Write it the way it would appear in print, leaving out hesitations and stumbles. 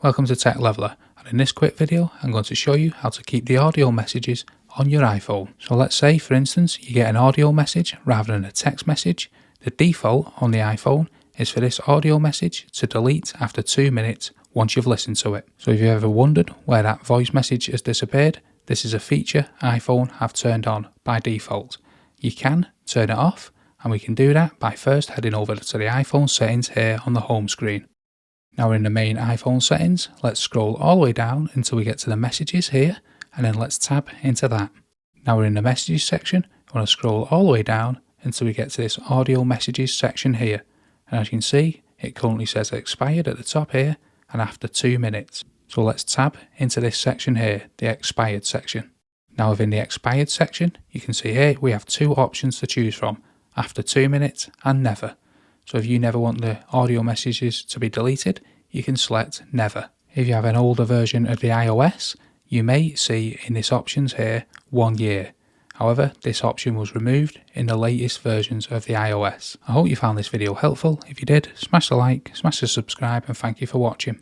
welcome to Tech Leveler, and in this quick video I'm going to show you how to keep the audio messages on your iPhone. So let's say for instance you get an audio message rather than a text message. The default on the iPhone is for this audio message to delete after 2 minutes once you've listened to it. So if you've ever wondered where that voice message has disappeared, this is a feature iPhone have turned on by default. You can turn it off, and we can do that by first heading over to the iPhone settings here on the home screen. Now we're in the main iPhone settings. Let's scroll all the way down until we get to the messages here, and then let's tab into that. Now we're in the messages section. I want to scroll all the way down until we get to this audio messages section here. And as you can see, it currently says expired at the top here and after 2 minutes. So let's tab into this section here, the expired section. Now within the expired section, you can see here we have two options to choose from, after 2 minutes and never. So if you never want the audio messages to be deleted, you can select never. If you have an older version of the iOS, you may see in this options here 1 year. However, this option was removed in the latest versions of the iOS. I hope you found this video helpful. If you did, smash the like, smash the subscribe, and thank you for watching.